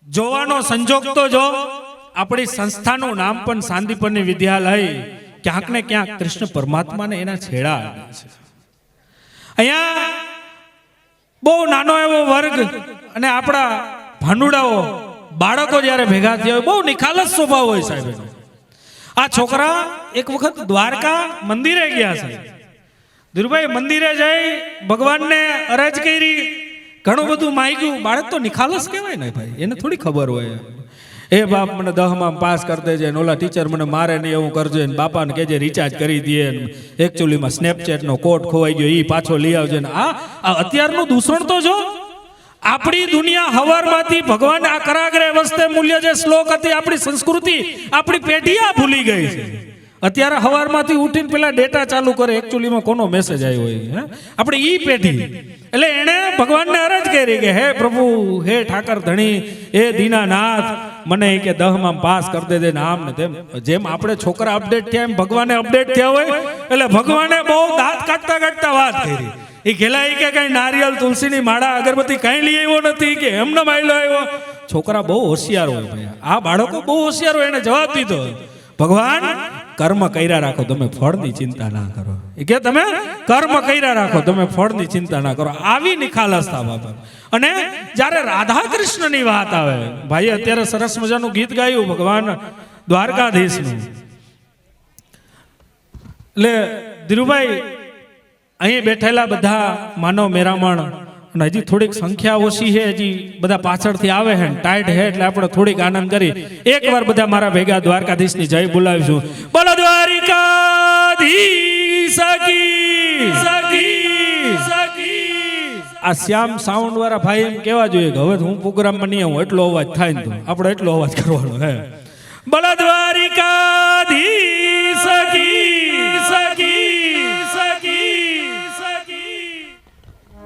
જોવાનો સંજોગ તો જો આપણી સંસ્થાનું નામ પણ સાંદીપની વિદ્યાલય ક્યાંક ને ક્યાંક કૃષ્ણ પરમાત્માને એના છેડા છે. અહીંયા બહુ નાનો એવો વર્ગ અને આપણા ભાંડુડાઓ બાળકો જ્યારે ભેગા થયા હોય બહુ નિખાલસ સ્વભાવ હોય સાહેબ. આ છોકરા એક વખત દ્વારકા મંદિરે ગયા છે. ધીરુભાઈ મંદિરે જઈ ભગવાનને અરજ કરી, ઘણું બધું માંગ્યું. બાળક તો નિખાલસ કહેવાય ને ભાઈ, એને થોડી ખબર હોય. એ બાપ મને 10માં પાસ કરી દેજે, ઓલા ટીચર મને મારે નહીં એવું કરજે, બાપાને કહેજે રિચાર્જ કરી દે, એકચ્યુઅલીમાં સ્નેપચેટનો કોડ ખોવાઈ ગયો એ પાછો લઈ આવજે. આ અત્યારનું દૂષણ તો જો આપણી દુનિયા હવારમાંથી ભગવાન આ કરાગ્રે વસ્તે મૂલ્ય જે શ્લોક હતી, આપણી સંસ્કૃતિ આપણી પેઢી આ ભૂલી ગઈ છે. અત્યારે હવારમાંથી ઉઠીને પેલા ડેટા ચાલુ કરે, એકચ્યુઅલીમાં કોનો મેસેજ આવ્યો હોય આપણે ઈ પેઢી. એટલે એણે ભગવાનને અરજ કરી કે હે પ્રભુ, હે ઠાકર ધણી, હે દીનાનાથ, મને કે 10માં પાસ કરી દેજે ને આમ ને તેમ. જેમ આપણે છોકરા અપડેટ થયા એમ ભગવાને અપડેટ થયા હોય. એટલે ભગવાને બહુ દાંત કાઢતા કાઢતા વાત કરી. એ ઘેલા કે કઈ નારિયેલ તુલસીની માળા અગરબત્તી કઈ લઈ આવ્યો નથી, કે એમને માયલો આવ્યો. છોકરા બહુ હોશિયાર હોય ભાઈ, આ બાળકો બહુ હોશિયાર હોય. એને જવાબ દીધો, ભગવાન કર્મ કર્યા રાખો, તમે ફળની ચિંતા ના કરો. એ કે તમે કર્મ કર્યા રાખો, તમે ફળની ચિંતા ના કરો. આવી નિખાલસતા બાબા. અને જ્યારે રાધા કૃષ્ણની વાત આવે, ભાઈ અત્યારે સરસ મજાનું ગીત ગાયું ભગવાન દ્વારકાધીશનું. એટલે ધીરુભાઈ અહીં બેઠેલા બધા માનવ મેરામણ, અને હજી થોડીક સંખ્યા ઓછી છે, હજી બધા પાછળથી આવે છે, ટાઈટ છે, એટલે આપણે થોડીક આનંદ કરી એકવાર બધા મારા ભેગા દ્વારકાધીશની જય બોલાવીશું. બોલો દ્વારિકાધીશ કી સકી. આ શ્યામ સાઉન્ડ વાળા ભાઈ એમ કેવા જોઈએ કે હવે હું પ્રોગ્રામમાં નહીં આવું, એટલો અવાજ થાય ને તો આપણે એટલો અવાજ કરવાનો હે. બોલો દ્વારિકાધીશ